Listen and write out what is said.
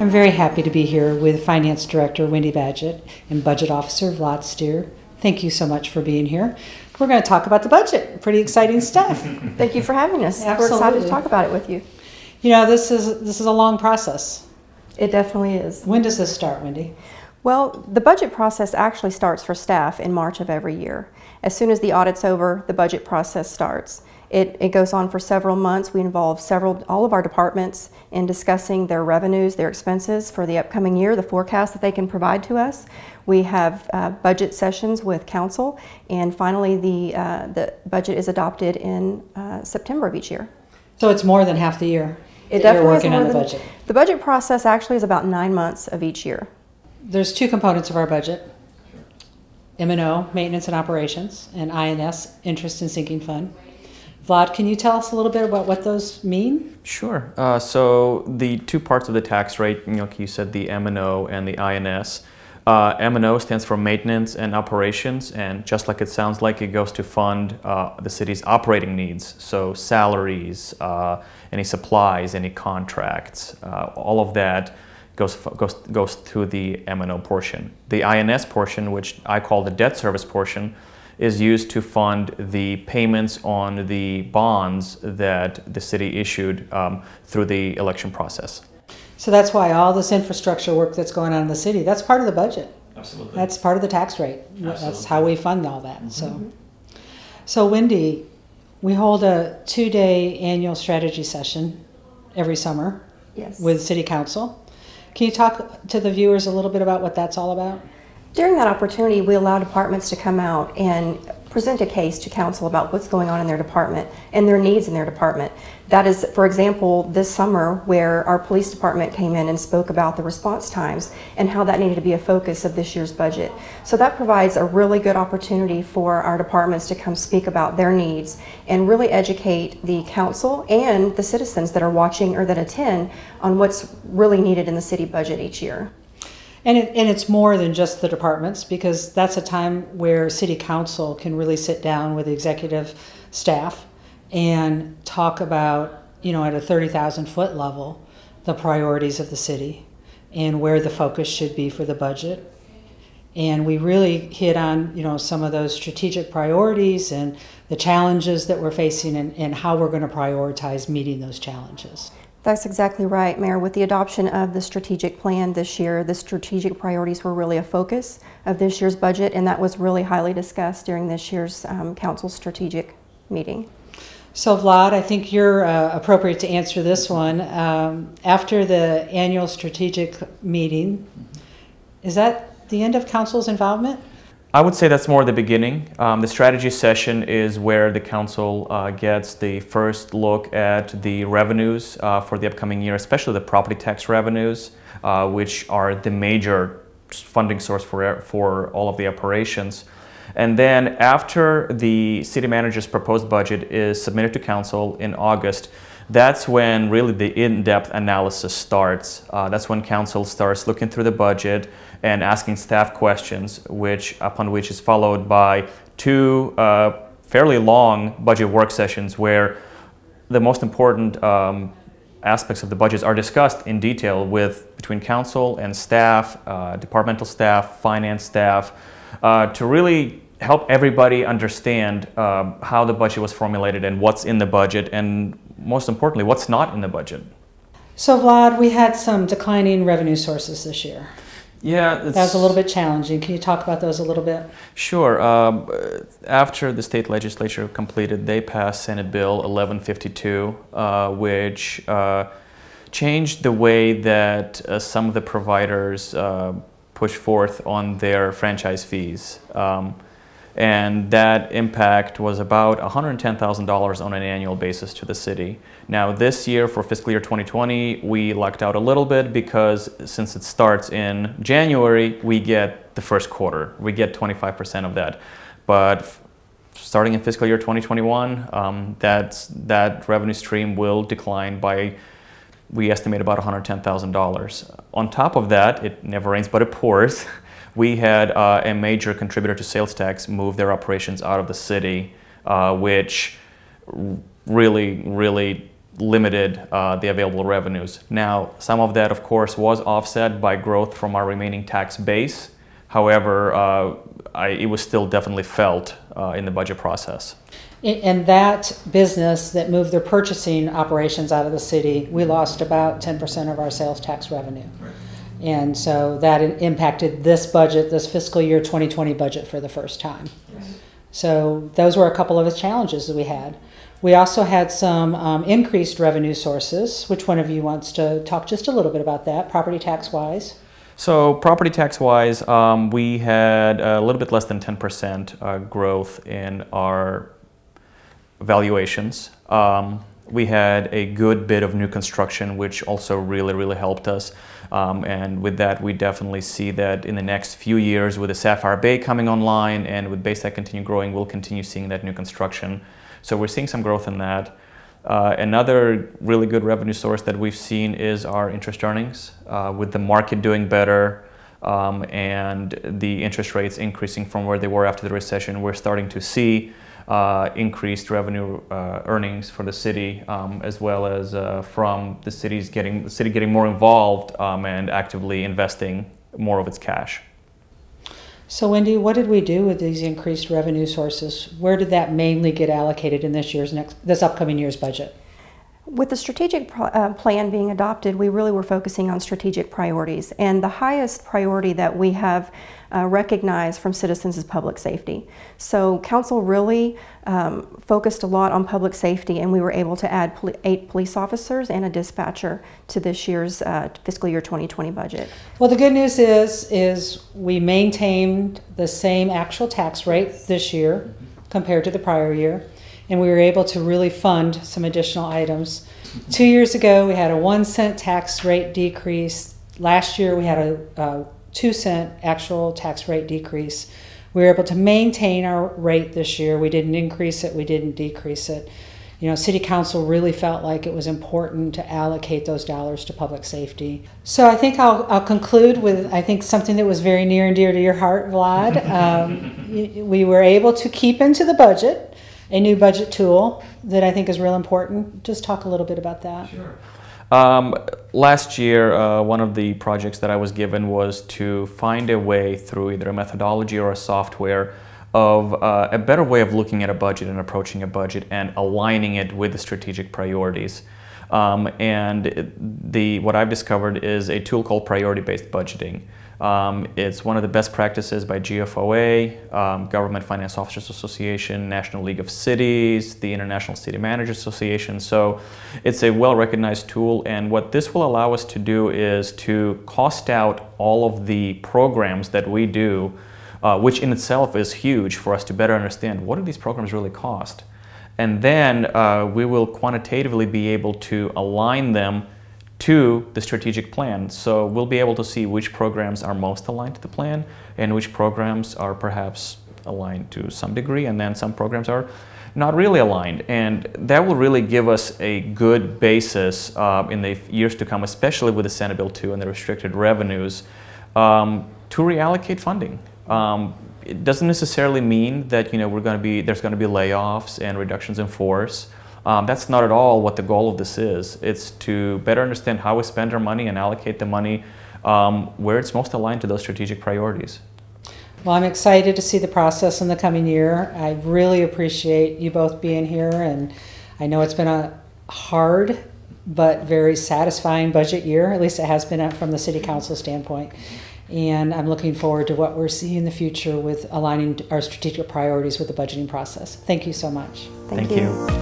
I'm very happy to be here with Finance Director Wendy Badgett and Budget Officer Vlad Steere. Thank you so much for being here. We're going to talk about the budget. Pretty exciting stuff. Thank you for having us. Absolutely. We're excited to talk about it with you. You know, this is a long process. It definitely is. When does this start, Wendy? Well, the budget process actually starts for staff in March of every year. As soon as the audit's over, the budget process starts. It goes on for several months. We involve all of our departments in discussing their revenues, their expenses for the upcoming year, the forecast that they can provide to us. We have budget sessions with council, and finally the budget is adopted in September of each year. So it's more than half the year It that you're definitely working is more on the than, budget. The budget process actually is about 9 months of each year. There's two components of our budget. M&O, Maintenance and Operations, and INS, Interest and Sinking Fund. Vlad, can you tell us a little bit about what those mean? Sure. So the two parts of the tax rate, like you said, the M&O and the INS. M&O stands for Maintenance and Operations, and just like it sounds like, it goes to fund the city's operating needs. So salaries, any supplies, any contracts, all of that goes to the M&O portion. The INS portion, which I call the debt service portion, is used to fund the payments on the bonds that the city issued through the election process. So that's why all this infrastructure work that's going on in the city, that's part of the budget. Absolutely. That's part of the tax rate. Absolutely. That's how we fund all that. So Wendy, we hold a 2-day annual strategy session every summer. Yes. With City Council. Can you talk to the viewers a little bit about what that's all about? During that opportunity, we allow departments to come out and present a case to council about what's going on in their department and their needs in their department. That is, for example, this summer where our police department came in and spoke about the response times and how that needed to be a focus of this year's budget. So that provides a really good opportunity for our departments to come speak about their needs and really educate the council and the citizens that are watching or that attend on what's really needed in the city budget each year. And it's more than just the departments, because that's a time where City Council can really sit down with the executive staff and talk about, at a 30,000 foot level, the priorities of the city and where the focus should be for the budget. And we really hit on, some of those strategic priorities and the challenges that we're facing and how we're going to prioritize meeting those challenges. That's exactly right, Mayor. With the adoption of the strategic plan this year, the strategic priorities were really a focus of this year's budget, and that was really highly discussed during this year's council strategic meeting. So Vlad, I think you're appropriate to answer this one. After the annual strategic meeting, is that the end of council's involvement? I would say that's more the beginning. The strategy session is where the council gets the first look at the revenues for the upcoming year, especially the property tax revenues, which are the major funding source for all of the operations. And then after the city manager's proposed budget is submitted to council in August, that's when really the in-depth analysis starts. That's when council starts looking through the budget and asking staff questions, upon which is followed by 2 fairly long budget work sessions where the most important aspects of the budgets are discussed in detail between council and staff, departmental staff, finance staff, to really help everybody understand how the budget was formulated and what's in the budget, and most importantly, what's not in the budget. So Vlad, we had some declining revenue sources this year. Yeah, that was a little bit challenging. Can you talk about those a little bit? Sure. After the state legislature completed, they passed Senate Bill 1152, which changed the way that some of the providers push forth on their franchise fees. And that impact was about $110,000 on an annual basis to the city. Now this year, for fiscal year 2020, we lucked out a little bit because since it starts in January, we get the first quarter. We get 25% of that. But starting in fiscal year 2021, that revenue stream will decline by, we estimate, about $110,000. On top of that, it never rains but it pours. We had a major contributor to sales tax move their operations out of the city, which really limited the available revenues. Now, some of that, of course, was offset by growth from our remaining tax base. However, it was still definitely felt in the budget process. And that business that moved their purchasing operations out of the city, we lost about 10% of our sales tax revenue. Right. And so that impacted this budget, this fiscal year 2020 budget for the first time. Right. So those were a couple of the challenges that we had. We also had some increased revenue sources. Which one of you wants to talk just a little bit about that, property tax-wise? So property tax-wise, we had a little bit less than 10% growth in our valuations. We had a good bit of new construction, which also really helped us. And with that, we definitely see that in the next few years, with the Sapphire Bay coming online and with Bayside continue growing, we'll continue seeing that new construction. So we're seeing some growth in that. Another really good revenue source that we've seen is our interest earnings. With the market doing better and the interest rates increasing from where they were after the recession, we're starting to see increased revenue earnings for the city, as well as from the city getting more involved and actively investing more of its cash. So Wendy, what did we do with these increased revenue sources? Where did that mainly get allocated in this upcoming year's budget? With the strategic plan being adopted, we really were focusing on strategic priorities. And the highest priority that we have recognized from citizens is public safety. So council really focused a lot on public safety, and we were able to add 8 police officers and a dispatcher to this year's fiscal year 2020 budget. Well, the good news is we maintained the same actual tax rate this year compared to the prior year. And we were able to really fund some additional items. 2 years ago, we had a 1-cent tax rate decrease. Last year, we had a 2-cent actual tax rate decrease. We were able to maintain our rate this year. We didn't increase it, we didn't decrease it. You know, City Council really felt like it was important to allocate those dollars to public safety. So I think I'll conclude with, I think, something that was very near and dear to your heart, Vlad. We were able to keep into the budget a new budget tool that I think is real important. Just talk a little bit about that. Sure. Last year, one of the projects that I was given was to find a way through either a methodology or a software of a better way of looking at a budget and approaching a budget and aligning it with the strategic priorities. What I've discovered is a tool called priority-based budgeting. It's one of the best practices by GFOA, Government Finance Officers Association, National League of Cities, the International City Managers Association. So it's a well-recognized tool, and what this will allow us to do is to cost out all of the programs that we do, which in itself is huge for us to better understand what do these programs really cost. And then we will quantitatively be able to align them to the strategic plan. So we'll be able to see which programs are most aligned to the plan and which programs are perhaps aligned to some degree, and then some programs are not really aligned. And that will really give us a good basis in the years to come, especially with the Senate Bill 2 and the restricted revenues, to reallocate funding. It doesn't necessarily mean that there's going to be layoffs and reductions in force. That's not at all what the goal of this is. It's to better understand how we spend our money and allocate the money where it's most aligned to those strategic priorities. Well, I'm excited to see the process in the coming year. I really appreciate you both being here, and I know it's been a hard but very satisfying budget year. At least it has been from the City Council standpoint. And I'm looking forward to what we're seeing in the future with aligning our strategic priorities with the budgeting process. Thank you so much. Thank you.